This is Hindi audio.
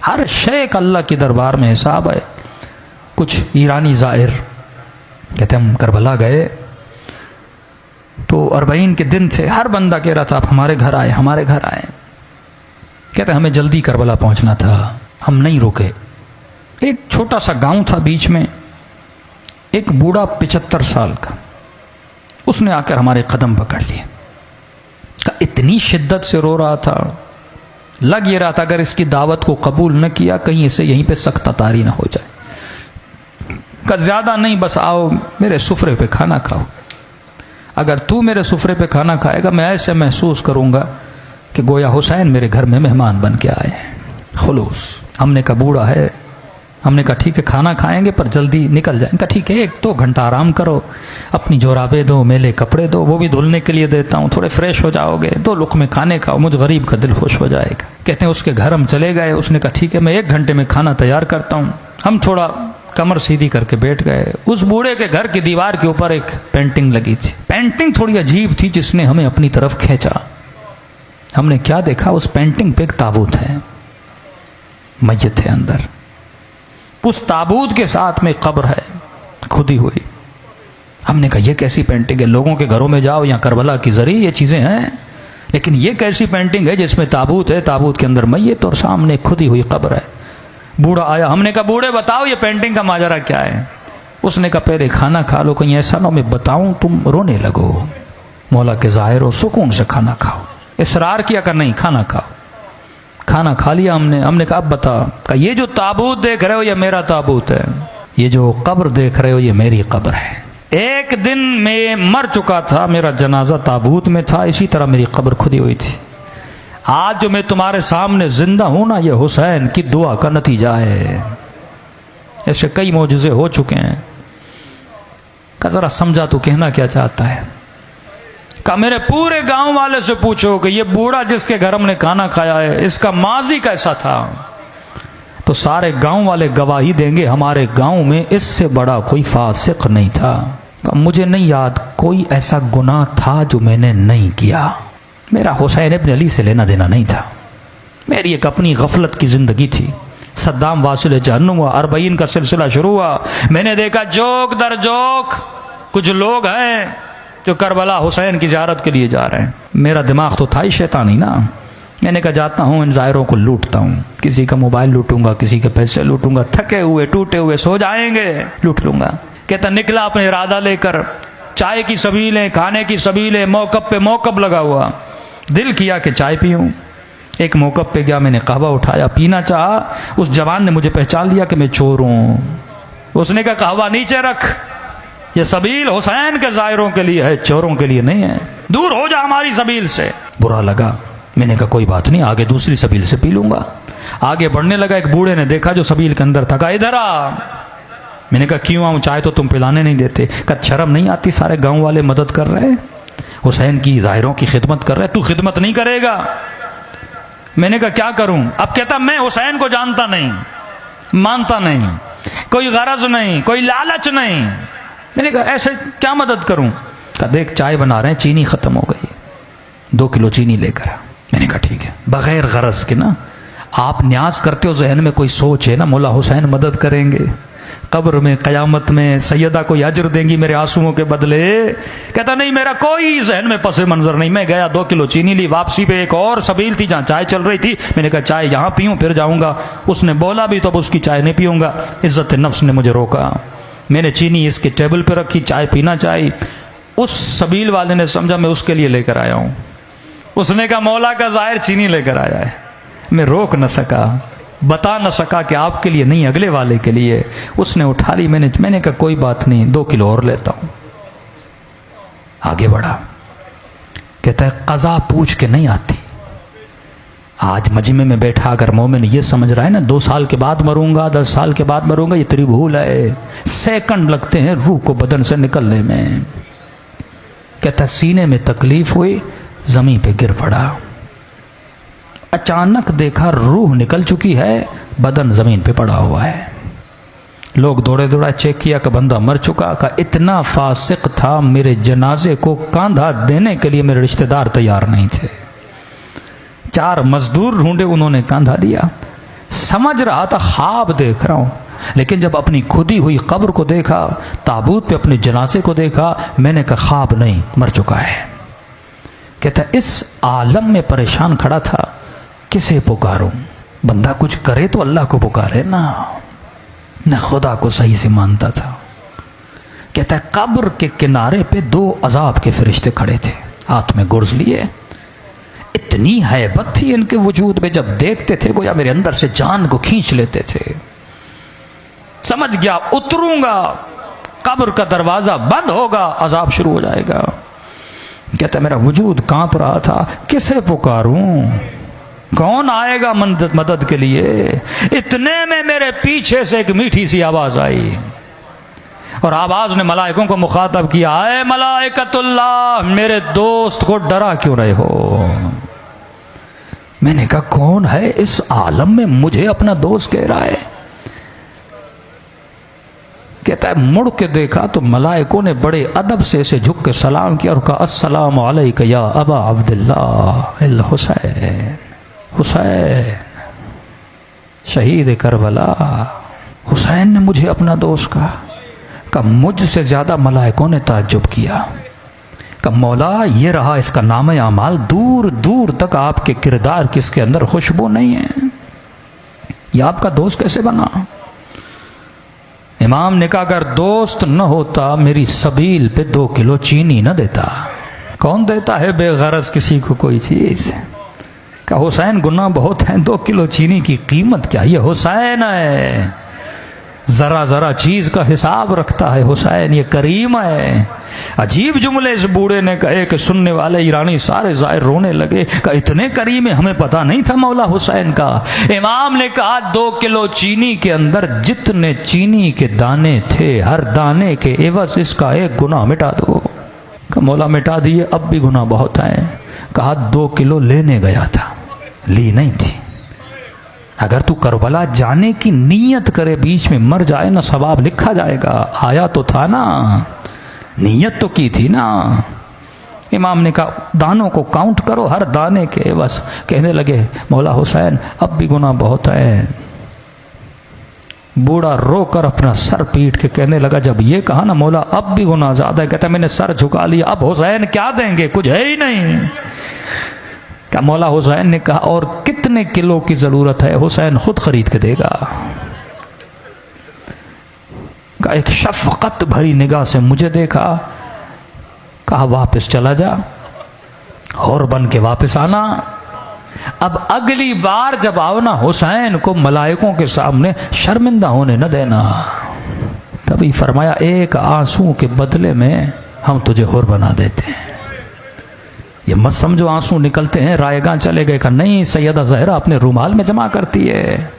हर शेख अल्लाह के दरबार में हिसाब है। कुछ ईरानी ज़ाहिर कहते हम करबला गए तो 40 के दिन थे, हर बंदा कह रहा था आप हमारे घर आए, हमारे घर आए। कहते हमें जल्दी करबला पहुंचना था, हम नहीं रुके। एक छोटा सा गांव था बीच में, एक बूढ़ा 75 साल का, उसने आकर हमारे कदम पकड़ लिए। इतनी शिद्दत से रो रहा था, लग ये रहा था अगर इसकी दावत को कबूल न किया कहीं इसे यहीं पे सख्त तारी ना हो जाए। का ज्यादा नहीं, बस आओ मेरे सुफरे पे खाना खाओ। अगर तू मेरे सुफरे पे खाना खाएगा मैं ऐसे महसूस करूंगा कि गोया हुसैन मेरे घर में मेहमान बन के आए। खुलूस। हमने कहा बूढ़ा है, हमने कहा ठीक है खाना खाएंगे पर जल्दी निकल जाएंगे। ठीक है 1-2 घंटा आराम करो, अपनी जोराबे दो, मेले कपड़े दो, वो भी धुलने के लिए देता हूँ, थोड़े फ्रेश हो जाओगे, 2 लुक़्मे खाने खाओ, मुझ गरीब का दिल खुश हो जाएगा। कहते हैं उसके घर हम चले गए। उसने कहा ठीक है मैं 1 घंटे में खाना तैयार करता हूँ। हम थोड़ा कमर सीधी करके बैठ गए। उस बूढ़े के घर की दीवार के ऊपर एक पेंटिंग लगी थी। पेंटिंग थोड़ी अजीब थी जिसने हमें अपनी तरफ खींचा। हमने क्या देखा, उस पेंटिंग पे एक ताबूत है, मैयत है अंदर। उस ताबूत के साथ में कब्र है खुदी हुई। हमने कहा यह कैसी पेंटिंग है, लोगों के घरों में जाओ या करबला की जरिए ये चीजें हैं, लेकिन ये कैसी पेंटिंग है जिसमें ताबूत है, ताबूत के अंदर मैयत और सामने खुदी हुई कब्र है। बूढ़ा आया, हमने कहा बूढ़े बताओ ये पेंटिंग का माजरा क्या है। उसने कहा पहले खाना खा लो, कहीं ऐसा ना मैं बताऊं तुम रोने लगो। मौला के ज़ाहिर हो, सुकून से खाना खाओ। इसरार किया कर नहीं, खाना खाओ। खाना खा लिया हमने कहा अब बता। कहा ये जो ताबूत देख रहे हो ये मेरा ताबूत है, ये जो कब्र देख रहे हो ये मेरी कब्र है। एक दिन मैं मर चुका था, मेरा जनाजा ताबूत में था, इसी तरह मेरी कब्र खुदी हुई थी। आज जो मैं तुम्हारे सामने जिंदा हूं ना, ये हुसैन की दुआ का नतीजा है। ऐसे कई मौजूज़े हो चुके हैं। का जरा समझा तो कहना क्या चाहता है। का मेरे पूरे गांव वाले से पूछो कि ये बूढ़ा जिसके घर हमने खाना खाया है इसका माजी कैसा था, तो सारे गांव वाले गवाही देंगे हमारे गांव में इससे बड़ा कोई फासिक नहीं था। का मुझे नहीं याद कोई ऐसा गुनाह था जो मैंने नहीं किया। मेरा हुसैन इब्न अली से लेना देना नहीं था, मेरी एक अपनी गफलत की जिंदगी थी। सद्दाम वासिल जहन्नुम हुआ, 40 का सिलसिला शुरू हुआ। मैंने देखा जोक दर जोक कुछ लोग हैं जो करबला हुसैन की ज़ियारत के लिए जा रहे हैं। मेरा दिमाग तो था ही शैतानी ना। मैंने कहा जाता हूँ इन ज़ायरों को लूटता हूँ, किसी का मोबाइल लूटूंगा, किसी के पैसे लूटूंगा, थके हुए टूटे हुए सो जाएंगे, लूट लूंगा। कहता निकला अपने इरादा लेकर, चाय की सबीलें, खाने की सबीलें, मौकब पे मौकब लगा हुआ। दिल किया कि चाय पीऊँ। एक मौकब पे गया, मैंने कहवा उठाया, पीना चाहा। उस जवान ने मुझे पहचान लिया कि मैं चोर हूँ। उसने कहा कहवा नीचे रख, ये सबील हुसैन के ज़ायरों के लिए है, चोरों के लिए नहीं है, दूर हो जा हमारी सबील से। बुरा लगा, मैंने कहा कोई बात नहीं, आगे दूसरी सबील से पी लूंगा। आगे बढ़ने लगा, एक बूढ़े ने देखा जो सबील के अंदर था, कहा इधर आ। मैंने कहा क्यों आऊं, चाय तो तुम पिलाने नहीं देते। कहा शर्म नहीं आती, सारे गांव वाले मदद कर रहे हैं, हुसैन की ज़ाहिरों की खिदमत कर रहे हैं, तू खिदमत नहीं करेगा। मैंने कहा क्या करूं। अब कहता मैं हुसैन को जानता नहीं, मानता नहीं, कोई गरज नहीं, कोई लालच नहीं। मैंने कहा ऐसे क्या मदद करूं। कहा देख चाय बना रहे हैं, चीनी खत्म हो गई, 2 किलो चीनी लेकर आ। मैंने कहा ठीक है। बगैर गरज के ना, आप न्याज करते हो, जहन में कोई सोच है ना मौला हुसैन मदद करेंगे, कब्र में क़यामत में सैयदा को अजर देंगी मेरे आंसुओं के बदले। कहता नहीं मेरा कोई जहन में पसे मंजर नहीं। मैं गया, 2 किलो चीनी ली। वापसी पे एक और सबील थी जहाँ चाय चल रही थी। मैंने कहा चाय यहाँ पीऊँ फिर जाऊँगा। उसने बोला भी तो अब उसकी चाय नहीं पीऊँगा। इज्जत नफ्स ने मुझे रोका। मैंने चीनी इसके टेबल पर रखी, चाय पीना चाहिए। उस सबील वाले ने समझा मैं उसके लिए लेकर आया हूँ। उसने कहा मौला का ज़ाहिर चीनी लेकर आया है। मैं रोक न सका, बता न सका कि आपके लिए नहीं अगले वाले के लिए। उसने उठा ली, मैंने कहा कोई बात नहीं, 2 किलो और लेता हूँ। आगे बढ़ा, कहता है कज़ा पूछ के नहीं आती। आज मजमे में बैठा अगर मोमिन ये समझ रहा है ना 2 साल के बाद मरूंगा, 10 साल के बाद मरूंगा, ये तेरी भूल है। सेकंड लगते हैं रूह को बदन से निकलने में। कहता सीने में तकलीफ हुई, जमीन पे गिर पड़ा। अचानक देखा रूह निकल चुकी है, बदन जमीन पे पड़ा हुआ है। लोग दौड़े दौड़ा चेक किया कि बंदा मर चुका। का इतना फासिक था, मेरे जनाजे को कांधा देने के लिए मेरे रिश्तेदार तैयार नहीं थे। 4 मजदूर ढूंढे, उन्होंने कांधा दिया। समझ रहा था ख्वाब देख रहा हूं, लेकिन जब अपनी खुदी हुई कब्र को देखा, ताबूत पे अपने जनाजे को देखा, मैंने कहा ख्वाब नहीं, मर चुका है। कहता इस आलम में परेशान खड़ा था, किसे पुकारूं? बंदा कुछ करे तो अल्लाह को पुकारे ना, न खुदा को सही से मानता था। कहता है कब्र के किनारे पे 2 अजाब के फरिश्ते खड़े थे, हाथ में गुर्ज लिए। इतनी हैबत थी इनके वजूद में, जब देखते थे गोया मेरे अंदर से जान को खींच लेते थे। समझ गया उतरूंगा, कब्र का दरवाजा बंद होगा, अजाब शुरू हो जाएगा। कहता मेरा वजूद कांप रहा था, किसे पुकारूं, कौन आएगा मदद के लिए। इतने में मेरे पीछे से एक मीठी सी आवाज आई, और आवाज ने मलाइकों को मुखातब किया, ऐ मलाइकतुल्लाह, मेरे दोस्त को डरा क्यों रहे हो? मैंने कहा कौन है इस आलम में मुझे अपना दोस्त कह रहा है? कहता है मुड़ के देखा तो मलाइकों ने बड़े अदब से इसे झुक के सलाम किया और कहा अस्सलामु अलैका या अबा अब्दुल्लाह अल हुसैन, हुसैन शहीद करबला। हुसैन ने मुझे अपना दोस्त कहा मुझसे ज्यादा मलाइकों ने ताज्जुब किया। कहा मौला ये रहा इसका नाम अमाल, दूर दूर तक आपके किरदार किसके अंदर खुशबू नहीं है, यह आपका दोस्त कैसे बना? इमाम ने कहा अगर दोस्त न होता मेरी सबील पे 2 किलो चीनी न देता। कौन देता है बेगरज किसी को कोई चीज? कहा हुसैन गुनाह बहुत है, 2 किलो चीनी की कीमत क्या? ये हुसैन है, जरा जरा चीज का हिसाब रखता है हुसैन, ये करीम है। अजीब जुमले इस बूढ़े ने कहे कि सुनने वाले ईरानी सारे जाहिर रोने लगे। कहा इतने करीम है, हमें पता नहीं था मौला हुसैन का। इमाम ने कहा 2 किलो चीनी के अंदर जितने चीनी के दाने थे, हर दाने के एवज इसका एक गुनाह मिटा दो। कहा मौला मिटा दिए, अब भी गुनाह बहुत है। कहा 2 किलो लेने गया था, ली नहीं थी। अगर तू करबला जाने की नीयत करे, बीच में मर जाए ना, सवाब लिखा जाएगा। आया तो था ना, नीयत तो की थी ना। इमाम ने कहा दानों को काउंट करो, हर दाने के बस। कहने लगे मौला हुसैन अब भी गुनाह बहुत है। बूढ़ा रोकर अपना सर पीट के कहने लगा जब ये कहा ना मौला अब भी गुनाह ज्यादा है, कहता मैंने सर झुका लिया, अब हुसैन क्या देंगे, कुछ है ही नहीं। क्या मौला हुसैन ने कहा और कितने किलो की जरूरत है? हुसैन खुद खरीद के देगा। का एक शफकत भरी निगाह से मुझे देखा, कहा वापस चला जा और बन के वापस आना। अब अगली बार जब आओ ना हुसैन को मलाइकों के सामने शर्मिंदा होने न देना। तभी फरमाया एक आंसू के बदले में हम तुझे हुर बना देते हैं। ये मत समझो आंसू निकलते हैं रायगां चले गए का, नहीं, सैयदा ज़हरा अपने रुमाल में जमा करती है।